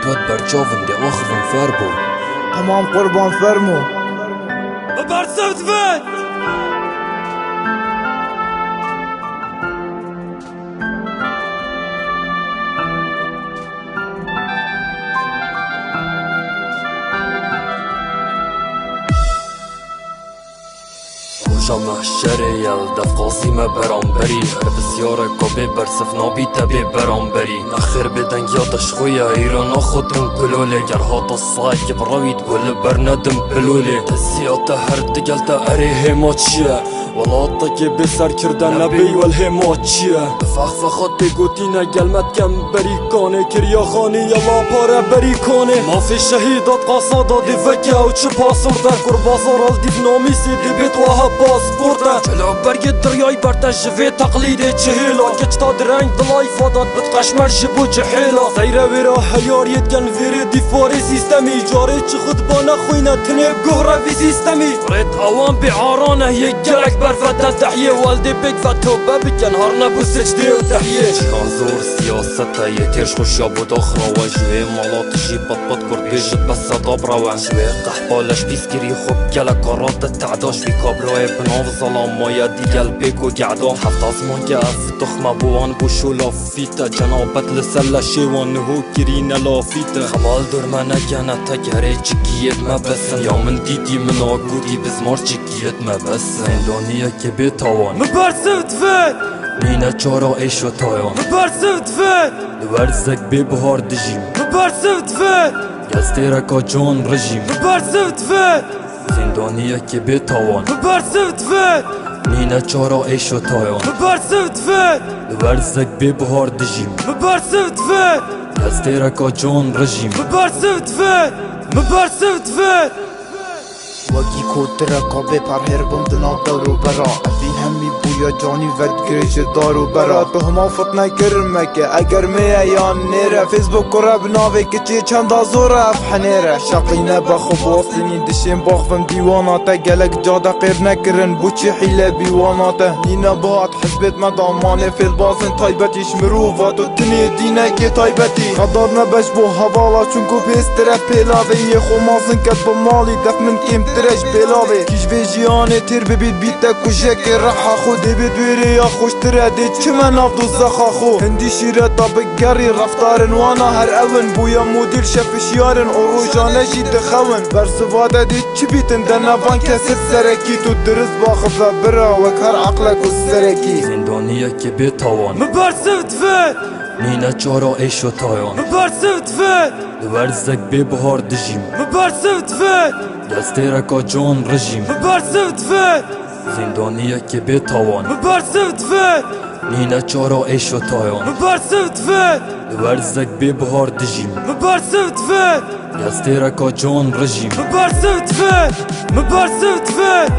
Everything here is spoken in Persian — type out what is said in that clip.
توت برچاون دی آخوون فربو تمام قربان فرمو برسوت فات خوشا محشره یلدف قاسم برانبری هر بسیاره کبه برسف نابیت به برانبری نخیر بدنگ یادش خویا ایرانا خودم پلوله گر هاتا سای که براوید گل برندم پلوله تسیات هر دگلتا اره هما چیه ولاتا که بسر کردن نبی والهما چیه بفخفخات بگوتی نگلمت کم بری کانه کریا خانی یلا پاره بری کانه مافی شهیدات قاسا دادی وکه او چه پاسور در کر بازار الدیف نامیسی دی بیت وها پاسپورته جلو برگ دریای برده جوی تقلیده چهیلا کچ تا درنگ دلای فادات بتقشمر جبو جحیلا سیره ویرا هیاریت کن ویره دیفاری سیستمی جاره چه خود با نخوینه تنه گهره وی سیستمی ريت اوان بعارانه یک گلک برفت تحیه والدی بگ فتوبه بکن هر نبو سجده و تحیه چکان زور سیاسته یه تیرش خوشا بود اخرا و جوی مالات جی بط کرد بیجد بس داب روان جوی قحبالش بیسکری خوب گلک کارات تعداش بی کابلوی بناو ظلام مایا دیگل بگو گعدا هفت آزمان که اف تخمه بوان بوشو لافیتا جنابت لسل شیوان نهو کرین لافیتا خبال دور من اگنه تگره چکیت مبسن یا من دیدی من آگودی بزمار چکیت مبسن زندانیه که بتوان برسوت فات نینه چارا ایش و تایان برسوت فات دورزک بی بهار دجیم برسوت فات گستیرکا جان رژیم برسوت فات زندانیه که بتوان برسوت فات نینه چارا ایش و تایان برسوت فات دورزک بی بهار دجیم برسوت فات گستیرکا جان رژیم برسوت فات برسوت فات وکی کوتره کابه پر هر بند ناب دارو برا افین همی بویا جانی ورد گریش دارو برا تو هما فتنه کرمه که اگر میه یا نیره فیسبوک کره بناوه که چی چند آزوره افحنیره شقینه بخو باستینی دشین باخفم دیواناته گلک جاده قیر نکرن بو چی حیله بیواناته نینه باعت حزبت مدامانه فیل بازن تایبتیش مروفات و تنی دینه که تایبتی قدار نبش بو حوالا چونکو پیستره پیلاوه یه خو مازن کد با مالی دف من کم ترش بلاوه کش به جیانه تیر ببید بیتا کشک رحا خو دی بدویره یا خوشتره دی چه من افدو زخا خو هندی شیره تا بگری رفتارن وانا هر اون بویا مدیر شفشیارن اروجانه جی دخون برسواده دی چی بیتن دنوان کسی سرکی تو درست باخفه برا وک هر عقلک و سرکی زندانیه که بتوان برسوت فات نینه چارا ایش و تایان برسوت فات دورزک بی بهار دجیم برسوت فات گستیرکا جان رژیم برسوت فات زندانیه که بتوان برسوت فات نینه چارا ایش و تایان برسوت فات دورزک بی بهار دجیم برسوت فات گستیرکا جان رژیم برسوت فات برسوت فات